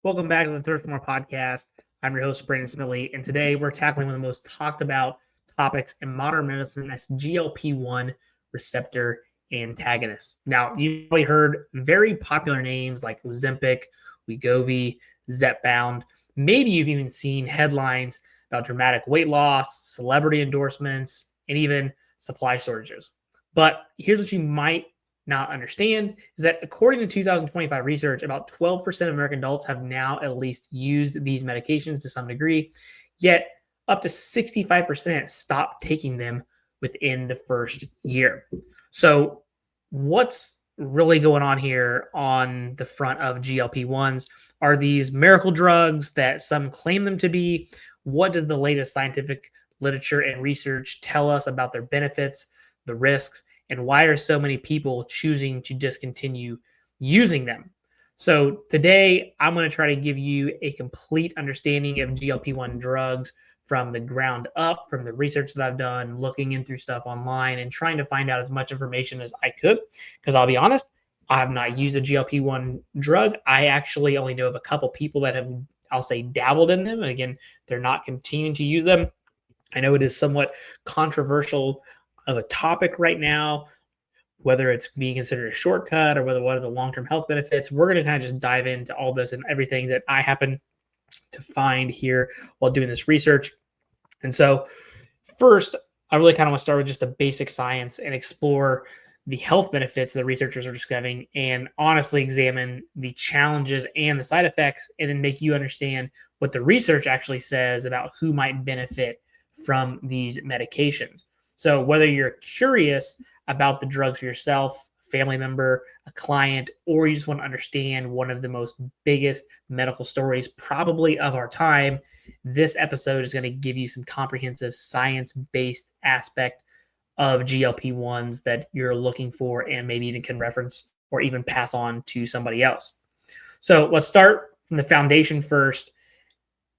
Welcome back to the Thirst for More podcast. I'm your host, Brandon Smiley, and today we're tackling one of the most talked about topics in modern medicine. That's GLP-1 receptor antagonists. Now, you've probably heard very popular names like Ozempic, Wegovy, Zepbound. Maybe you've even seen headlines about dramatic weight loss, celebrity endorsements, and even supply shortages. But here's what you might not understand is that according to 2025 research, about 12% of American adults have now at least used these medications to some degree, yet up to 65% stop taking them within the first year. So what's really going on here on the front of GLP-1s? Are these miracle drugs that some claim them to be? What does the latest scientific literature and research tell us about their benefits, the risks, and why are so many people choosing to discontinue using them? So today, I'm going to try to give you a complete understanding of GLP-1 drugs from the ground up, from the research that I've done, looking in through stuff online and trying to find out as much information as I could. Because I'll be honest, I have not used a GLP-1 drug. I actually only know of a couple people that have, I'll say, dabbled in them. Again, they're not continuing to use them. I know it is somewhat controversial of a topic right now, whether it's being considered a shortcut or what are the long-term health benefits. We're going to kind of just dive into all this and everything that I happen to find here while doing this research. And so first, I really kind of want to start with just the basic science and explore the health benefits the researchers are discovering and honestly examine the challenges and the side effects, and then make you understand what the research actually says about who might benefit from these medications. So whether you're curious about the drugs for yourself, family member, a client, or you just want to understand one of the most biggest medical stories probably of our time, this episode is going to give you some comprehensive science-based aspect of GLP-1s that you're looking for and maybe even can reference or even pass on to somebody else. So let's start from the foundation first,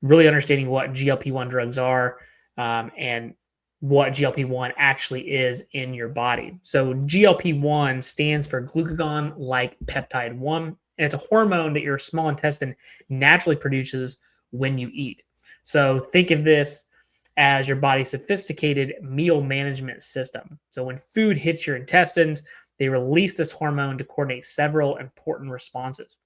really understanding what GLP-1 drugs are and what GLP-1 actually is in your body. So GLP-1 stands for glucagon-like peptide 1, and it's a hormone that your small intestine naturally produces when you eat. So think of this as your body's sophisticated meal management system. So when food hits your intestines, they release this hormone to coordinate several important responses.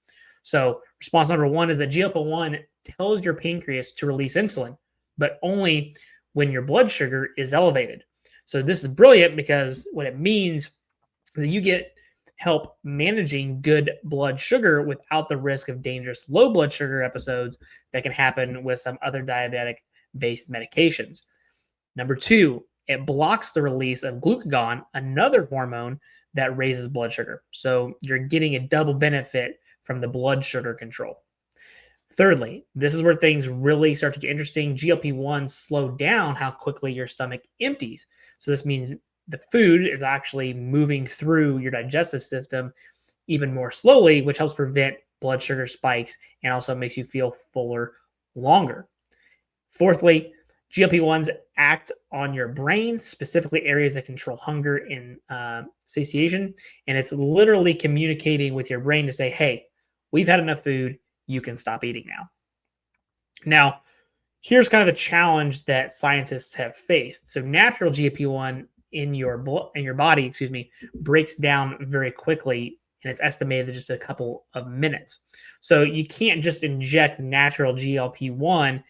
So response number one is that GLP-1 tells your pancreas to release insulin, but only when your blood sugar is elevated. So this is brilliant because what it means is that you get help managing good blood sugar without the risk of dangerous low blood sugar episodes that can happen with some other diabetic-based medications. Number two, it blocks the release of glucagon, another hormone that raises blood sugar. So you're getting a double benefit from the blood sugar control. Thirdly, this is where things really start to get interesting. GLP-1 slow down how quickly your stomach empties. So this means the food is actually moving through your digestive system even more slowly, which helps prevent blood sugar spikes and also makes you feel fuller longer. Fourthly, GLP-1s act on your brain, specifically areas that control hunger and satiation. And it's literally communicating with your brain to say, hey, we've had enough food. You can stop eating now. Now, here's kind of the challenge that scientists have faced. So natural GLP-1 in your body, breaks down very quickly, and it's estimated just a couple of minutes. So you can't just inject natural GLP-1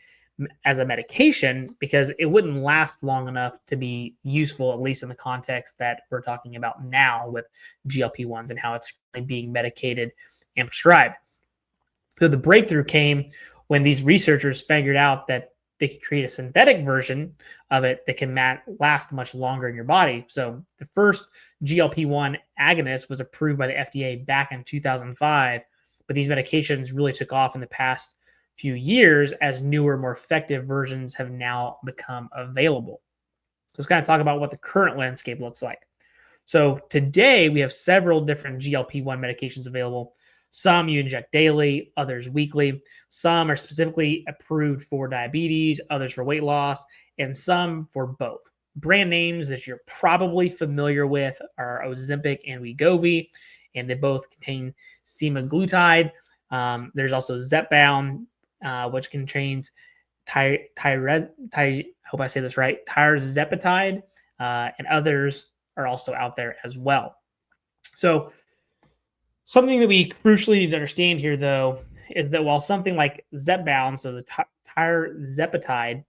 as a medication because it wouldn't last long enough to be useful, at least in the context that we're talking about now with GLP-1s and how it's being medicated and prescribed. So the breakthrough came when these researchers figured out that they could create a synthetic version of it that can last much longer in your body. So the first GLP-1 agonist was approved by the FDA back in 2005, but these medications really took off in the past few years as newer, more effective versions have now become available. So let's kind of talk about what the current landscape looks like. So today we have several different GLP-1 medications available. Some you inject daily, others weekly. Some are specifically approved for diabetes, others for weight loss, and some for both. Brand names that you're probably familiar with are Ozempic and Wegovy, and they both contain Semaglutide. There's also Zepbound, which contains I hope I say this right, Tirzepatide, and others are also out there as well. So something that we crucially need to understand here, though, is that while something like Zepbound, so the Tirzepatide,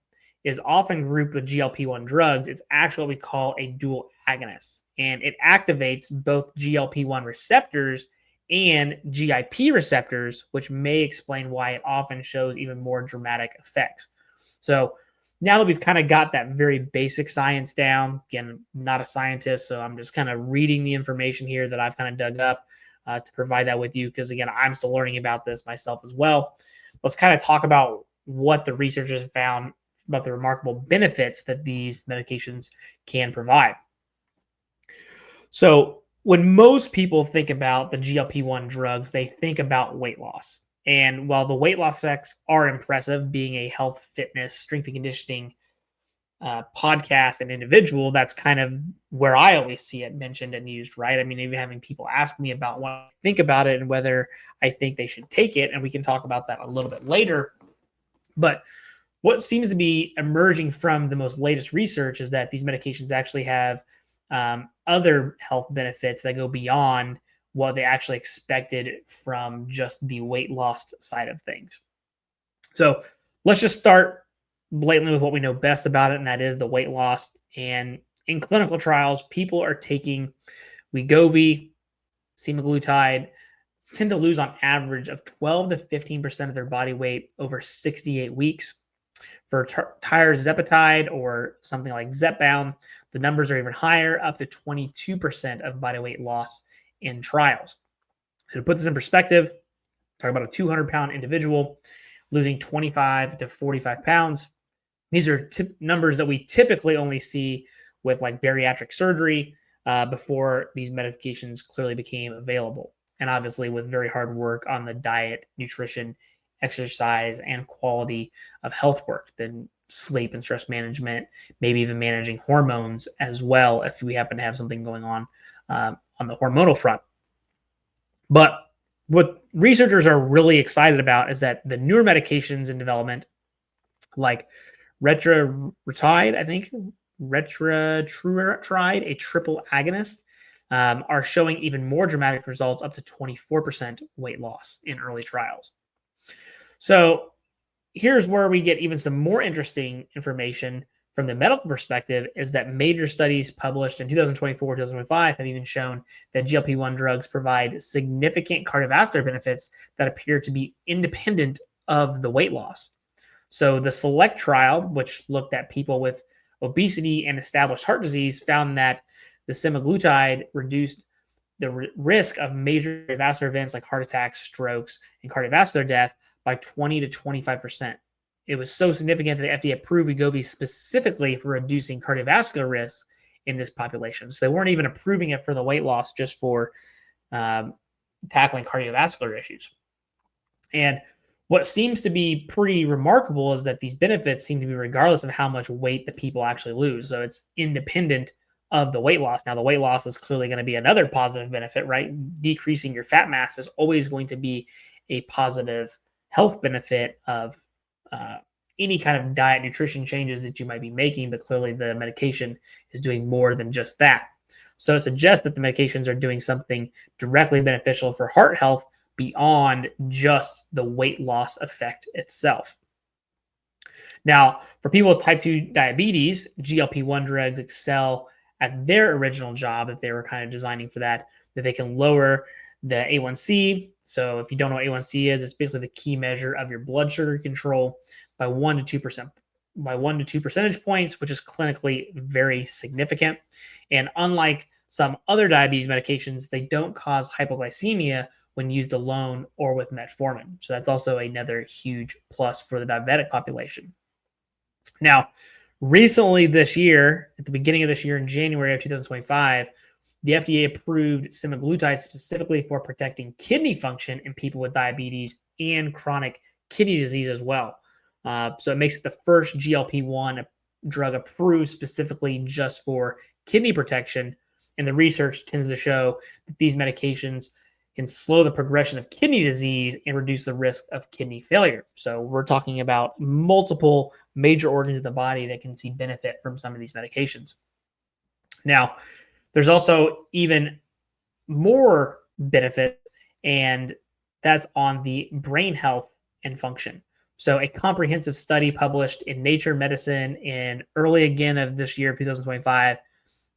is often grouped with GLP-1 drugs, it's actually what we call a dual agonist, and it activates both GLP-1 receptors and GIP receptors, which may explain why it often shows even more dramatic effects. So now that we've kind of got that very basic science down, again, I'm not a scientist, so I'm just kind of reading the information here that I've kind of dug up to provide that with you, because again, I'm still learning about this myself as well. Let's kind of talk about what the researchers found about the remarkable benefits that these medications can provide. So when most people think about the GLP-1 drugs, they think about weight loss. And while the weight loss effects are impressive, being a health, fitness, strength and conditioning podcast and individual, that's kind of where I always see it mentioned and used, right? I mean, even having people ask me about what I think about it and whether I think they should take it, and we can talk about that a little bit later. But what seems to be emerging from the most latest research is that these medications actually have other health benefits that go beyond what they actually expected from just the weight loss side of things. So let's just start blatantly with what we know best about it, and that is the weight loss. And in clinical trials, people are taking Wegovy, Semaglutide, tend to lose on average of 12 to 15% of their body weight over 68 weeks. For Tirzepatide or something like Zepbound, the numbers are even higher, up to 22% of body weight loss in trials. So to put this in perspective, talk about a 200-pound individual losing 25 to 45 pounds. These are numbers that we typically only see with like bariatric surgery before these medications clearly became available. And obviously with very hard work on the diet, nutrition, exercise, and quality of health work, then sleep and stress management, maybe even managing hormones as well if we happen to have something going on the hormonal front. But what researchers are really excited about is that the newer medications in development, like Retrotride, a triple agonist, are showing even more dramatic results, up to 24% weight loss in early trials. So here's where we get even some more interesting information from the medical perspective, is that major studies published in 2024, 2025 have even shown that GLP-1 drugs provide significant cardiovascular benefits that appear to be independent of the weight loss. So the SELECT trial, which looked at people with obesity and established heart disease, found that the semaglutide reduced the risk of major cardiovascular events like heart attacks, strokes, and cardiovascular death by 20 to 25%. It was so significant that the FDA approved Wegovy specifically for reducing cardiovascular risk in this population. So they weren't even approving it for the weight loss, just for tackling cardiovascular issues. And what seems to be pretty remarkable is that these benefits seem to be regardless of how much weight the people actually lose. So it's independent of the weight loss. Now, the weight loss is clearly going to be another positive benefit, right? Decreasing your fat mass is always going to be a positive health benefit of any kind of diet nutrition changes that you might be making, but clearly the medication is doing more than just that. So it suggests that the medications are doing something directly beneficial for heart health beyond just the weight loss effect itself. Now, for people with type 2 diabetes, GLP-1 drugs excel at their original job that they were kind of designing for that they can lower the A1C. So if you don't know what A1C is, it's basically the key measure of your blood sugar control by 1 to 2%, by 1 to 2 percentage points, which is clinically very significant. And unlike some other diabetes medications, they don't cause hypoglycemia when used alone or with metformin. So that's also another huge plus for the diabetic population. Now, recently this year, at the beginning of this year in January of 2025, the FDA approved semaglutide specifically for protecting kidney function in people with diabetes and chronic kidney disease as well. So it makes it the first GLP-1 drug approved specifically just for kidney protection. And the research tends to show that these medications can slow the progression of kidney disease and reduce the risk of kidney failure. So we're talking about multiple major organs of the body that can see benefit from some of these medications. Now, there's also even more benefit, and that's on the brain health and function. So a comprehensive study published in Nature Medicine in early again of this year, 2025,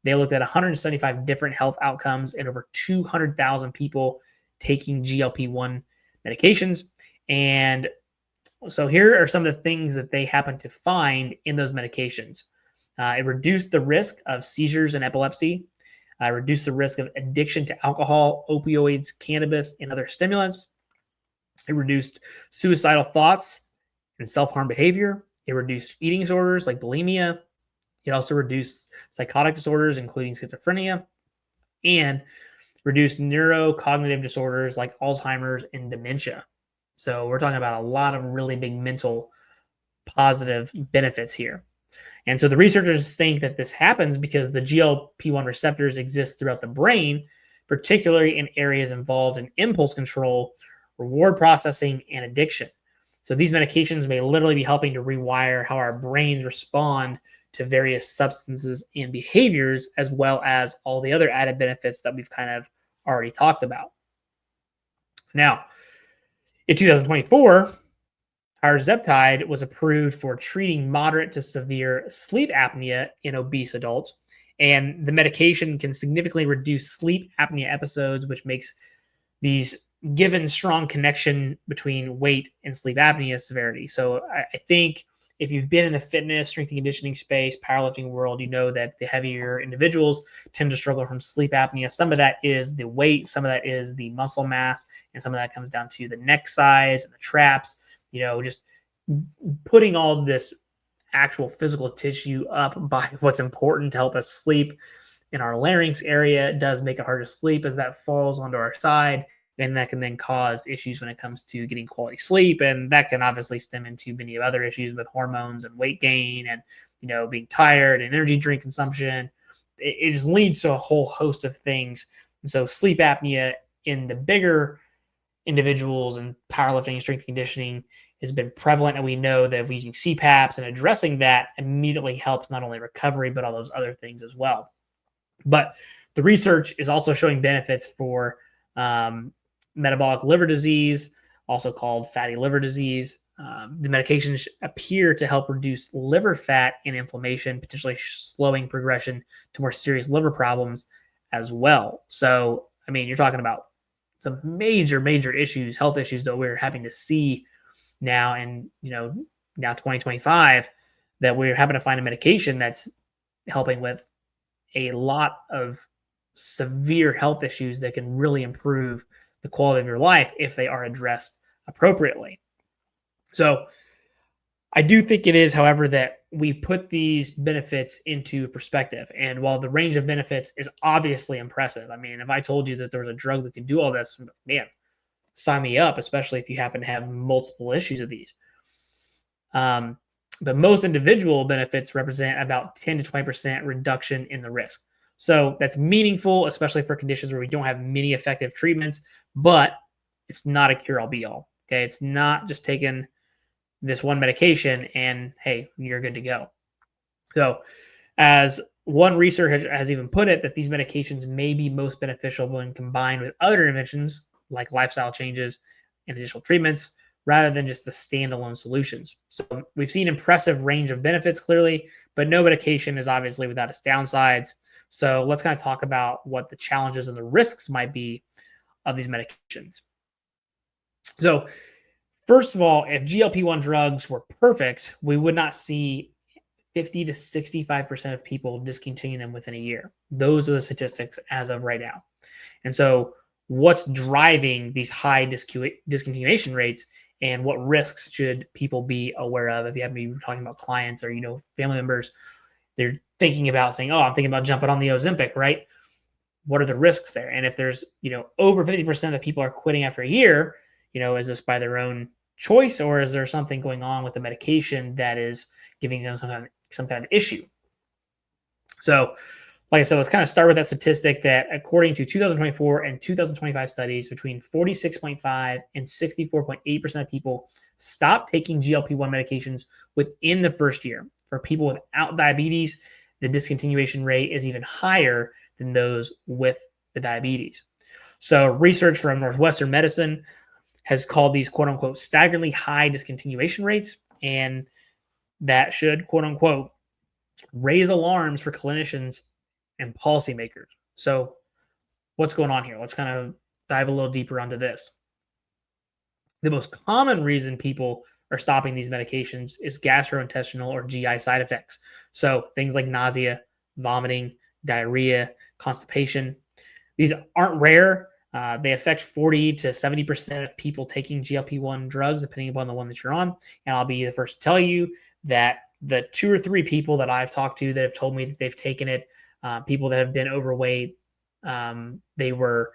they looked at 175 different health outcomes in over 200,000 people taking GLP-1 medications. And so here are some of the things that they happen to find in those medications. It reduced the risk of seizures and epilepsy, reduced the risk of addiction to alcohol, opioids, cannabis, and other stimulants. It reduced suicidal thoughts and self-harm behavior. It reduced eating disorders like bulimia. It also reduced psychotic disorders, including schizophrenia, and reduced neurocognitive disorders like Alzheimer's and dementia. So we're talking about a lot of really big mental positive benefits here. And so the researchers think that this happens because the GLP-1 receptors exist throughout the brain, particularly in areas involved in impulse control, reward processing, and addiction. So these medications may literally be helping to rewire how our brains respond to various substances and behaviors, as well as all the other added benefits that we've kind of already talked about. Now, in 2024, Tirzepatide was approved for treating moderate to severe sleep apnea in obese adults. And the medication can significantly reduce sleep apnea episodes, which makes these given strong connection between weight and sleep apnea severity. So I think if you've been in the fitness, strength and conditioning space, powerlifting world, you know that the heavier individuals tend to struggle from sleep apnea. Some of that is the weight, some of that is the muscle mass, and some of that comes down to the neck size and the traps. Just putting all this actual physical tissue up by what's important to help us sleep in our larynx area does make it hard to sleep as that falls onto our side. And that can then cause issues when it comes to getting quality sleep. And that can obviously stem into many other issues with hormones and weight gain and, being tired and energy drink consumption. It just leads to a whole host of things. And so sleep apnea in the bigger individuals and powerlifting and strength conditioning has been prevalent. And we know that using CPAPs and addressing that immediately helps not only recovery, but all those other things as well. But the research is also showing benefits for metabolic liver disease, also called fatty liver disease. The medications appear to help reduce liver fat and inflammation, potentially slowing progression to more serious liver problems as well. So, you're talking about some major, major issues, health issues that we're having to see now, and now 2025, that we're having to find a medication that's helping with a lot of severe health issues that can really improve the quality of your life if they are addressed appropriately. So I do think it is, however, that we put these benefits into perspective. And while the range of benefits is obviously impressive, if I told you that there was a drug that could do all this, man, sign me up, especially if you happen to have multiple issues of these. But most individual benefits represent about 10 to 20% reduction in the risk. So that's meaningful, especially for conditions where we don't have many effective treatments, but it's not a cure-all be-all. Okay, it's not just taking this one medication and, hey, you're good to go. So as one researcher has even put it, that these medications may be most beneficial when combined with other interventions like lifestyle changes and additional treatments, rather than just the standalone solutions. So we've seen impressive range of benefits clearly, but no medication is obviously without its downsides. So let's kind of talk about what the challenges and the risks might be of these medications. So first of all, if GLP-1 drugs were perfect, we would not see 50 to 65% of people discontinue them within a year. Those are the statistics as of right now. And so what's driving these high discontinuation rates, and what risks should people be aware of? If you happen to be talking about clients or, family members, they're thinking about saying, I'm thinking about jumping on the Ozempic, right? What are the risks there? And if there's, over 50% of people are quitting after a year, is this by their own choice, or is there something going on with the medication that is giving them some kind of issue? So like I said, let's kind of start with that statistic that according to 2024 and 2025 studies, between 46.5 and 64.8% of people stopped taking GLP-1 medications within the first year. For people without diabetes, the discontinuation rate is even higher than those with the diabetes. So research from Northwestern Medicine has called these quote unquote staggeringly high discontinuation rates, and that should quote unquote raise alarms for clinicians and policymakers. So what's going on here? Let's kind of dive a little deeper onto this. The most common reason people are stopping these medications is gastrointestinal or GI side effects. So things like nausea, vomiting, diarrhea, constipation. These aren't rare. They affect 40 to 70% of people taking GLP-1 drugs, depending upon the one that you're on. And I'll be the first to tell you that the 2 or 3 people that I've talked to that have told me that they've taken it, people that have been overweight, they were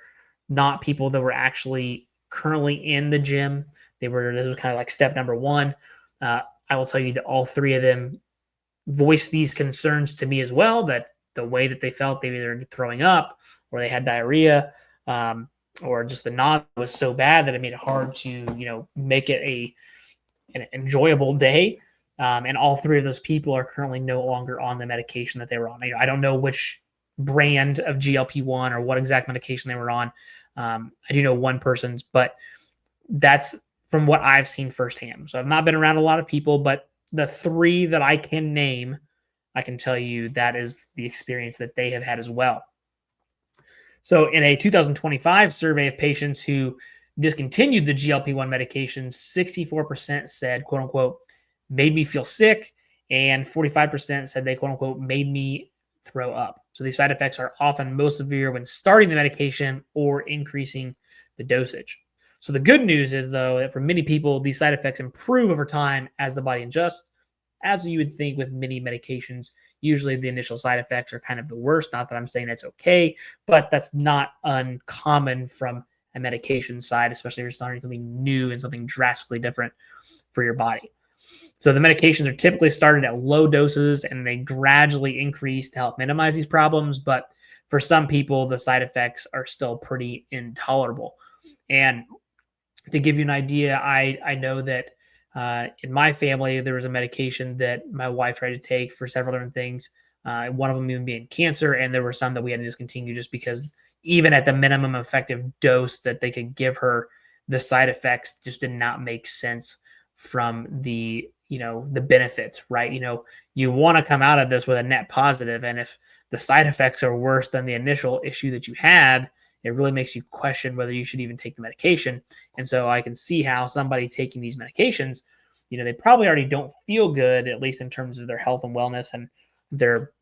not people that were actually currently in the gym. This was kind of like step number 1. I will tell you that all 3 of them voiced these concerns to me as well, that the way that they felt, they either throwing up or they had diarrhea, or just the nausea was so bad that it made it hard to, make it an enjoyable day. And all 3 of those people are currently no longer on the medication that they were on. I don't know which brand of GLP-1 or what exact medication they were on. I do know one person's, but that's from what I've seen firsthand. So I've not been around a lot of people, but the 3 that I can name, I can tell you that is the experience that they have had as well. So in a 2025 survey of patients who discontinued the GLP-1 medications, 64% said, quote unquote, made me feel sick, and 45% said they, quote unquote, made me throw up. So these side effects are often most severe when starting the medication or increasing the dosage. So the good news is, though, that for many people, these side effects improve over time as the body adjusts. As you would think with many medications, usually the initial side effects are kind of the worst. Not that I'm saying that's okay, but that's not uncommon from a medication side, especially if you're starting something new and something drastically different for your body. So the medications are typically started at low doses and they gradually increase to help minimize these problems. But for some people, the side effects are still pretty intolerable. And to give you an idea, I know that in my family, there was a medication that my wife tried to take for several different things. One of them even being cancer. And there were some that we had to discontinue just because even at the minimum effective dose that they could give her, the side effects just did not make sense from the benefits, right? You want to come out of this with a net positive. And if the side effects are worse than the initial issue that you had, it really makes you question whether you should even take the medication. And so I can see how somebody taking these medications, they probably already don't feel good, at least in terms of their health and wellness and their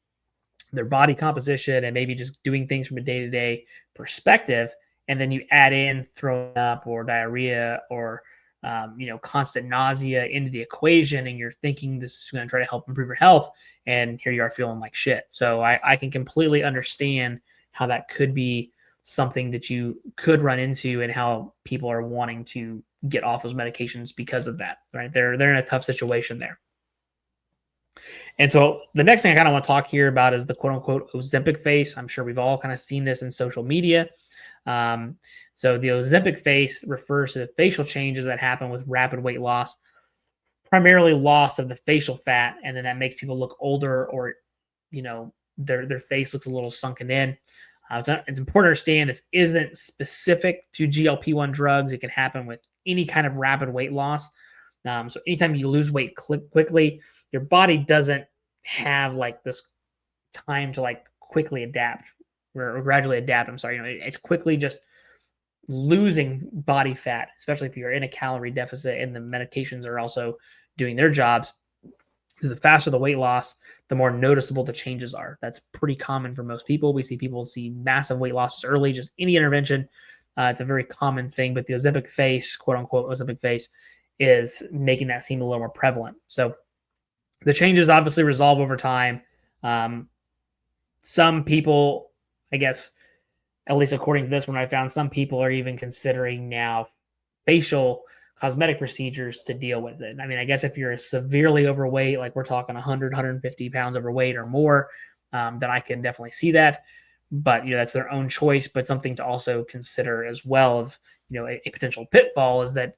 body composition and maybe just doing things from a day-to-day perspective. And then you add in throwing up or diarrhea or constant nausea into the equation, and you're thinking this is going to try to help improve your health, and here you are feeling like shit. So I can completely understand how that could be something that you could run into and how people are wanting to get off those medications because of that, right? They're in a tough situation there. And so the next thing I kind of want to talk here about is the quote unquote Ozempic face. I'm sure we've all kind of seen this in social media. So the Ozempic face refers to the facial changes that happen with rapid weight loss, primarily loss of the facial fat, and then that makes people look older or, their face looks a little sunken in. It's important to understand this isn't specific to GLP-1 drugs. It can happen with any kind of rapid weight loss. So anytime you lose weight quickly, your body doesn't have like this time to like quickly adapt or gradually adapt. I'm sorry, it's quickly just losing body fat, especially if you're in a calorie deficit and the medications are also doing their jobs. So the faster the weight loss, the more noticeable the changes are. That's pretty common for most people. We see people see massive weight losses early, just any intervention. It's a very common thing, but the Ozempic face, quote unquote Ozempic face, is making that seem a little more prevalent. So the changes obviously resolve over time. Some people, I guess, at least according to this one, I found some people are even considering now facial cosmetic procedures to deal with it. I mean, I guess if you're severely overweight, like we're talking 100, 150 pounds overweight or more, then I can definitely see that. But that's their own choice, but something to also consider as well. Of a potential pitfall is that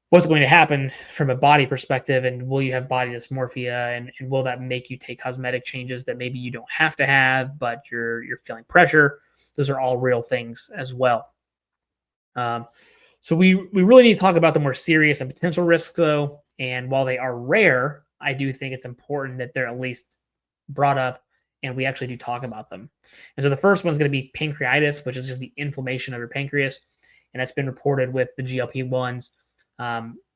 what's going to happen from a body perspective, and will you have body dysmorphia, and will that make you take cosmetic changes that maybe you don't have to have, but you're feeling pressure? Those are all real things as well. So we really need to talk about the more serious and potential risks, though. And while they are rare, I do think it's important that they're at least brought up and we actually do talk about them. And so the first one's going to be pancreatitis, which is just the inflammation of your pancreas. And that's been reported with the GLP-1s.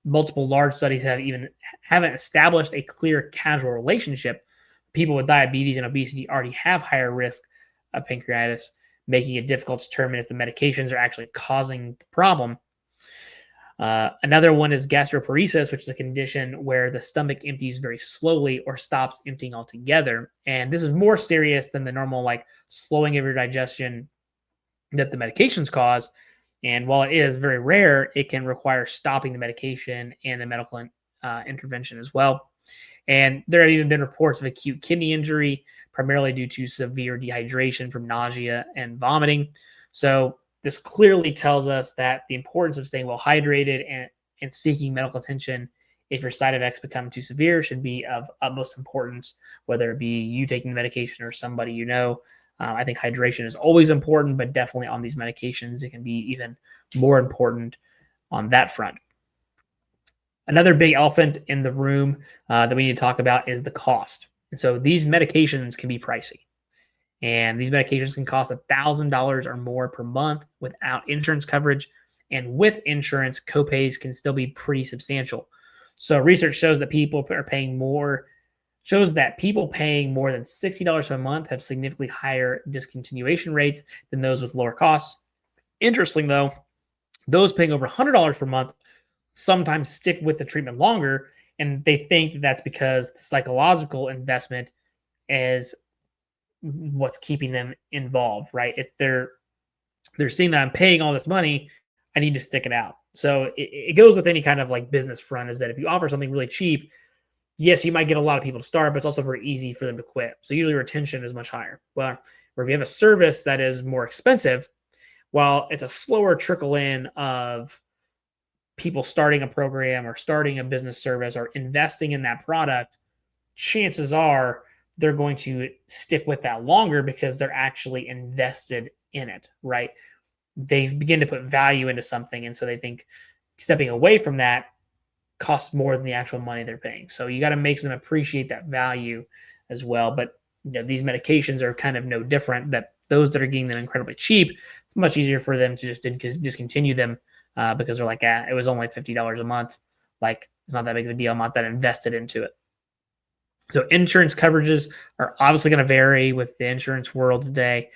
Multiple large studies haven't established a clear causal relationship. People with diabetes and obesity already have higher risk of pancreatitis, making it difficult to determine if the medications are actually causing the problem. Another one is gastroparesis, which is a condition where the stomach empties very slowly or stops emptying altogether. And this is more serious than the normal slowing of your digestion that the medications cause. And while it is very rare, it can require stopping the medication and the medical intervention as well. And there have even been reports of acute kidney injury, primarily due to severe dehydration from nausea and vomiting. So this clearly tells us that the importance of staying well hydrated and seeking medical attention if your side effects become too severe should be of utmost importance, whether it be you taking the medication or somebody you know. I think hydration is always important, but definitely on these medications, it can be even more important on that front. Another big elephant in the room that we need to talk about is the cost. And so these medications can be pricey. And these medications can cost $1,000 or more per month without insurance coverage. And with insurance, copays can still be pretty substantial. So research shows that people paying more than $60 per month have significantly higher discontinuation rates than those with lower costs. Interesting, though, those paying over $100 per month sometimes stick with the treatment longer, and they think that's because the psychological investment is what's keeping them involved, right? If they're seeing that I'm paying all this money, I need to stick it out. So it goes with any kind of business front, is that if you offer something really cheap, yes, you might get a lot of people to start, but it's also very easy for them to quit. So usually retention is much higher. Well, where if you have a service that is more expensive, while it's a slower trickle in of people starting a program or starting a business service or investing in that product, chances are they're going to stick with that longer because they're actually invested in it, right? They begin to put value into something, and so they think stepping away from that costs more than the actual money they're paying. So you got to make them appreciate that value as well. But these medications are kind of no different. That those that are getting them incredibly cheap, it's much easier for them to just discontinue them because they're like, it was only $50 a month. It's not that big of a deal. I'm not that invested into it. So insurance coverages are obviously going to vary with the insurance world today.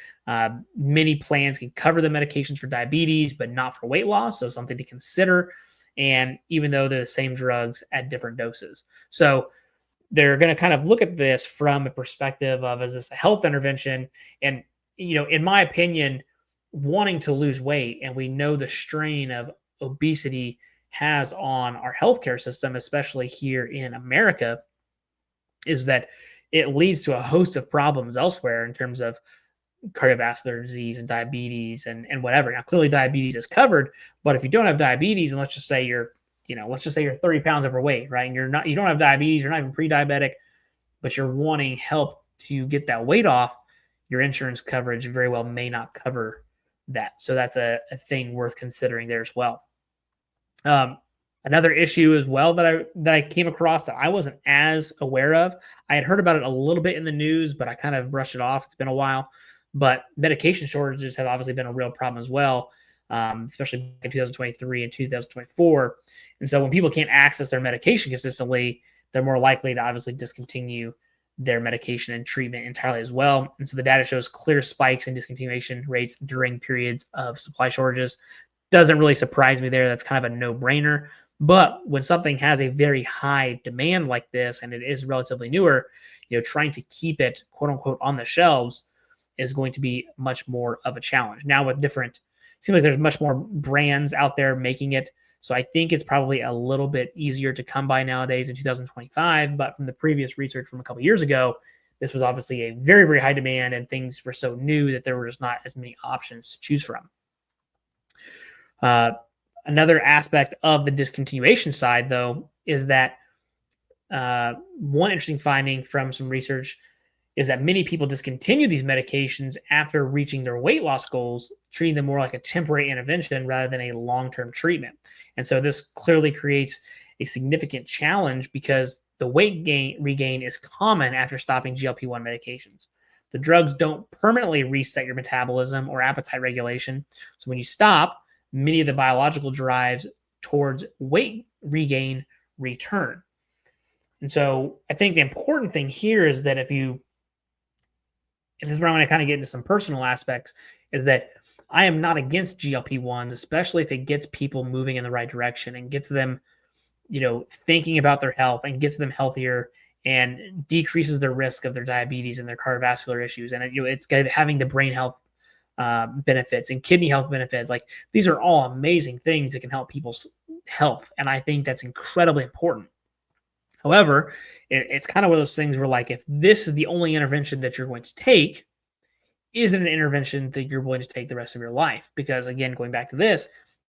Many plans can cover the medications for diabetes, but not for weight loss. So something to consider. And even though they're the same drugs at different doses. So they're going to kind of look at this from a perspective of, is this a health intervention? And, in my opinion, wanting to lose weight, and we know the strain of obesity has on our healthcare system, especially here in America, is that it leads to a host of problems elsewhere in terms of cardiovascular disease and diabetes and whatever. Now, clearly diabetes is covered, but if you don't have diabetes, and let's just say you're 30 pounds overweight, right? And you don't have diabetes, you're not even pre-diabetic, but you're wanting help to get that weight off, your insurance coverage very well may not cover that. So that's a thing worth considering there as well. Another issue as well that I came across that I wasn't as aware of. I had heard about it a little bit in the news, but I kind of brushed it off. It's been a while. But medication shortages have obviously been a real problem as well, especially in 2023 and 2024. And so when people can't access their medication consistently, they're more likely to obviously discontinue their medication and treatment entirely as well. And so the data shows clear spikes in discontinuation rates during periods of supply shortages. Doesn't really surprise me there. That's kind of a no-brainer. But when something has a very high demand like this, and it is relatively newer, trying to keep it, quote unquote, on the shelves is going to be much more of a challenge. Now it seems like there's much more brands out there making it. So I think it's probably a little bit easier to come by nowadays in 2025. But from the previous research from a couple years ago, this was obviously a very, very high demand, and things were so new that there were just not as many options to choose from. Another aspect of the discontinuation side, though, is that one interesting finding from some research is that many people discontinue these medications after reaching their weight loss goals, treating them more like a temporary intervention rather than a long-term treatment. And so this clearly creates a significant challenge because the weight regain is common after stopping GLP-1 medications. The drugs don't permanently reset your metabolism or appetite regulation. So when you stop, many of the biological drives towards weight regain return. And so I think the important thing here is that and this is where I'm going to kind of get into some personal aspects, is that I am not against GLP-1s, especially if it gets people moving in the right direction and gets them, thinking about their health and gets them healthier and decreases their risk of their diabetes and their cardiovascular issues. And it's having the brain health benefits and kidney health benefits. Like, these are all amazing things that can help people's health. And I think that's incredibly important. However, it's kind of one of those things where, like, if this is the only intervention that you're going to take, is it an intervention that you're willing to take the rest of your life? Because, again, going back to this,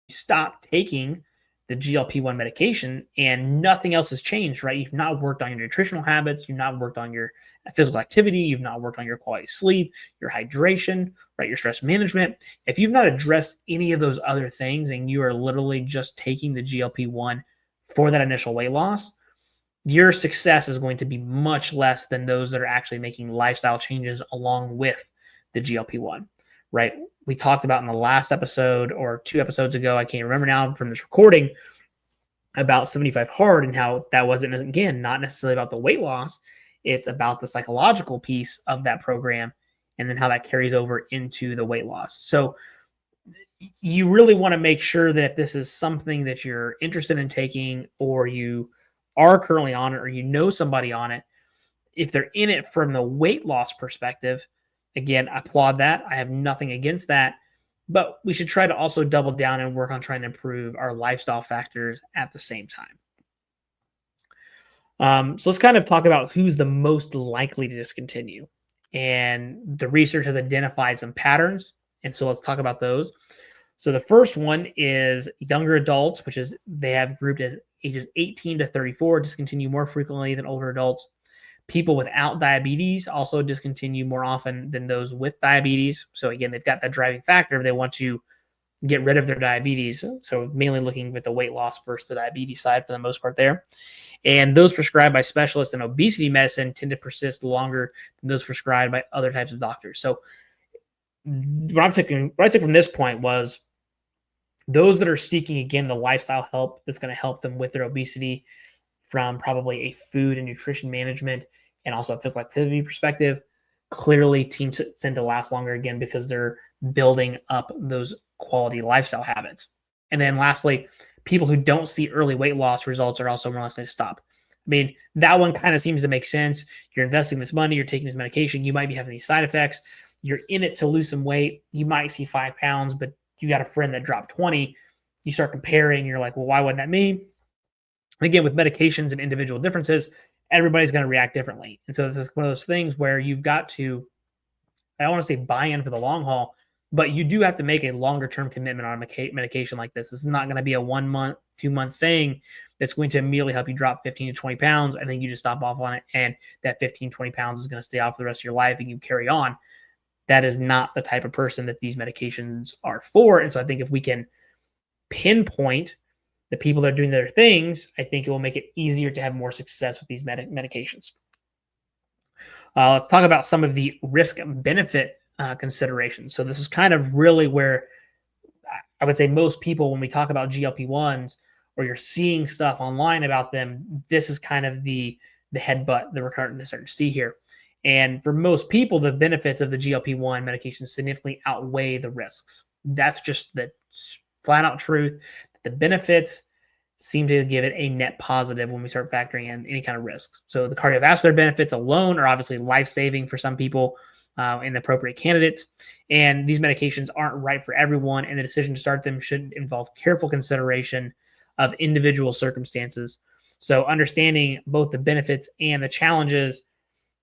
you stop taking the GLP-1 medication and nothing else has changed, right? You've not worked on your nutritional habits. You've not worked on your physical activity. You've not worked on your quality of sleep, your hydration, right? Your stress management. If you've not addressed any of those other things and you are literally just taking the GLP-1 for that initial weight loss, your success is going to be much less than those that are actually making lifestyle changes along with the GLP-1, right? We talked about in the last episode or 2 episodes ago, I can't remember now from this recording, about 75 Hard and how that wasn't, again, not necessarily about the weight loss. It's about the psychological piece of that program and then how that carries over into the weight loss. So you really want to make sure that if this is something that you're interested in taking, or you are currently on it, or you know somebody on it, if they're in it from the weight loss perspective, again, I applaud that. I have nothing against that. But we should try to also double down and work on trying to improve our lifestyle factors at the same time. So let's kind of talk about who's the most likely to discontinue. And the research has identified some patterns. And so let's talk about those. So the first one is younger adults, which is they have grouped as ages 18 to 34 discontinue more frequently than older adults. People without diabetes also discontinue more often than those with diabetes. So again, they've got that driving factor. They want to get rid of their diabetes. So mainly looking at the weight loss versus the diabetes side for the most part there. And those prescribed by specialists in obesity medicine tend to persist longer than those prescribed by other types of doctors. So what I took from this point was those that are seeking, again, the lifestyle help that's going to help them with their obesity from probably a food and nutrition management and also a physical activity perspective, clearly teams tend to last longer, again, because they're building up those quality lifestyle habits. And then lastly, people who don't see early weight loss results are also more likely to stop. I mean, that one kind of seems to make sense. You're investing this money, you're taking this medication, you might be having these side effects. You're in it to lose some weight. You might see 5 pounds, but you got a friend that dropped 20. You start comparing. You're like, well, why wasn't that me? Again, with medications and individual differences, everybody's going to react differently. And so this is one of those things where you've got to, I don't want to say buy in for the long haul, but you do have to make a longer term commitment on a medication like this. This is not going to be a 1 month, 2 month thing that's going to immediately help you drop 15 to 20 pounds. And then you just stop off on it. And that 15, 20 pounds is going to stay off the rest of your life and you carry on. That is not the type of person that these medications are for. And so I think if we can pinpoint the people that are doing their things, I think it will make it easier to have more success with these medications. Let's talk about some of the risk-benefit considerations. So this is kind of really where I would say most people, when we talk about GLP-1s or you're seeing stuff online about them, this is kind of the headbutt that we're starting to see here. And for most people, the benefits of the GLP-1 medication significantly outweigh the risks. That's just the flat out truth. The benefits seem to give it a net positive when we start factoring in any kind of risks. So the cardiovascular benefits alone are obviously life-saving for some people and the appropriate candidates. And these medications aren't right for everyone, and the decision to start them should involve careful consideration of individual circumstances. So understanding both the benefits and the challenges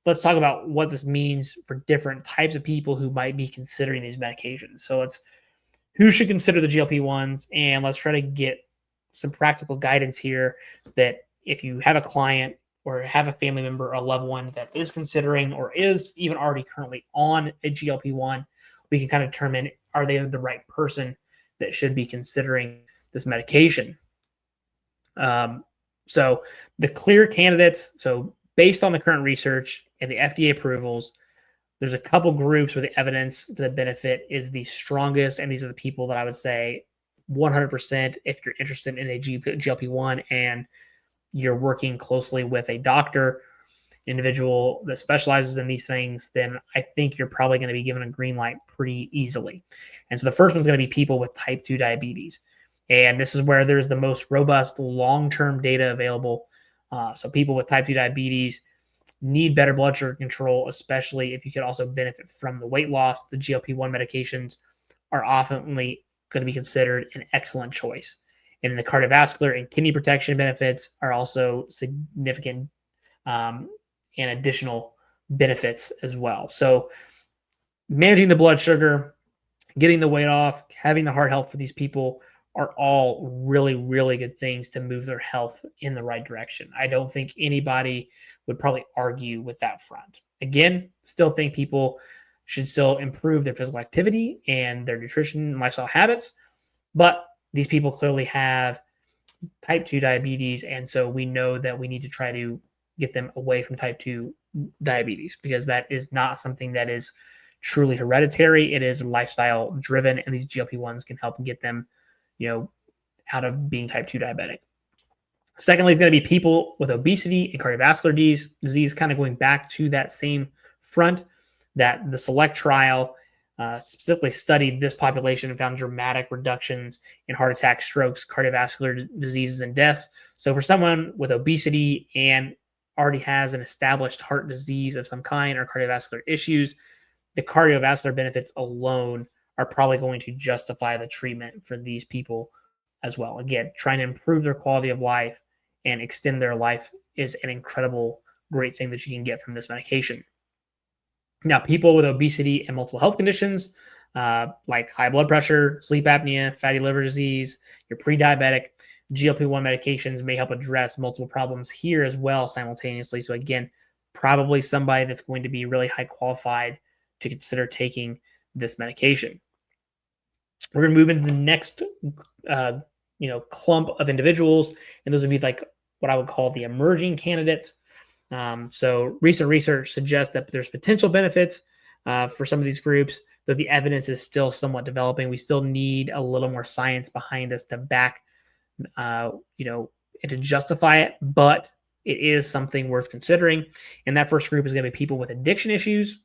let's talk about what this means for different types of people who might be considering these medications. So who should consider the GLP-1s, and let's try to get some practical guidance here that if you have a client or have a family member or a loved one that is considering or is even already currently on a GLP-1, we can kind of determine, are they the right person that should be considering this medication? So the clear candidates, so based on the current research and the FDA approvals, there's a couple groups where the evidence for the benefit is the strongest, and these are the people that I would say 100% if you're interested in a GLP-1 and you're working closely with a doctor, individual that specializes in these things, then I think you're probably going to be given a green light pretty easily. And so the first one's going to be people with type 2 diabetes. And this is where there's the most robust long-term data available. So people with type 2 diabetes need better blood sugar control, especially if you could also benefit from the weight loss. The GLP-1 medications are often going to be considered an excellent choice. And the cardiovascular and kidney protection benefits are also significant and additional benefits as well. So managing the blood sugar, getting the weight off, having the heart health for these people are all really, really good things to move their health in the right direction. I don't think anybody would probably argue with that front. Again, still think people should still improve their physical activity and their nutrition and lifestyle habits, but these people clearly have type 2 diabetes, and so we know that we need to try to get them away from type 2 diabetes because that is not something that is truly hereditary. It is lifestyle driven, and these GLP-1s can help get them out of being type 2 diabetic. Secondly, it's going to be people with obesity and cardiovascular disease, kind of going back to that same front that the SELECT trial specifically studied this population and found dramatic reductions in heart attacks, strokes, cardiovascular diseases, and deaths. So for someone with obesity and already has an established heart disease of some kind or cardiovascular issues, the cardiovascular benefits alone are probably going to justify the treatment for these people as well. Again, trying to improve their quality of life and extend their life is an incredible, great thing that you can get from this medication. Now, people with obesity and multiple health conditions like high blood pressure, sleep apnea, fatty liver disease, you're pre-diabetic, GLP-1 medications may help address multiple problems here as well simultaneously. So again, probably somebody that's going to be really high qualified to consider taking this medication. We're going to move into the next, clump of individuals, and those would be like what I would call the emerging candidates. So recent research suggests that there's potential benefits for some of these groups, though the evidence is still somewhat developing. We still need a little more science behind us to back, and to justify it, but it is something worth considering. And that first group is going to be people with addiction issues.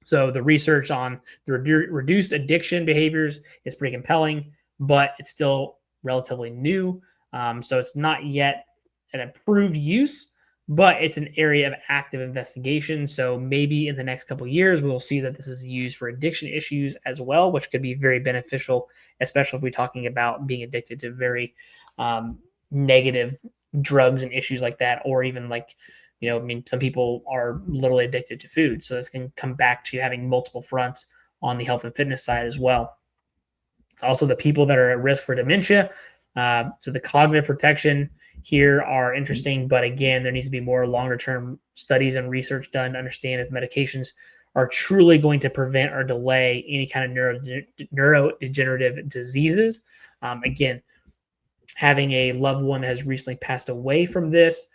So the research on the reduced addiction behaviors is pretty compelling, but it's still relatively new. So it's not yet an approved use, but it's an area of active investigation. So maybe in the next couple of years, we will see that this is used for addiction issues as well, which could be very beneficial, especially if we're talking about being addicted to very negative drugs and issues like that, or even some people are literally addicted to food. So this can come back to having multiple fronts on the health and fitness side as well. Also, the people that are at risk for dementia. So the cognitive protection here are interesting, but again, there needs to be more longer-term studies and research done to understand if medications are truly going to prevent or delay any kind of neurodegenerative diseases. Again, having a loved one that has recently passed away from this,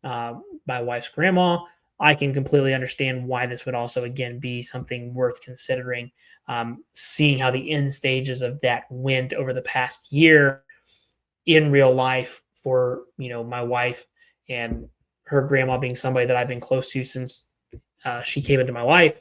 my wife's grandma, I can completely understand why this would also, again, be something worth considering. Seeing how the end stages of that went over the past year in real life for, my wife and her grandma being somebody that I've been close to since she came into my life.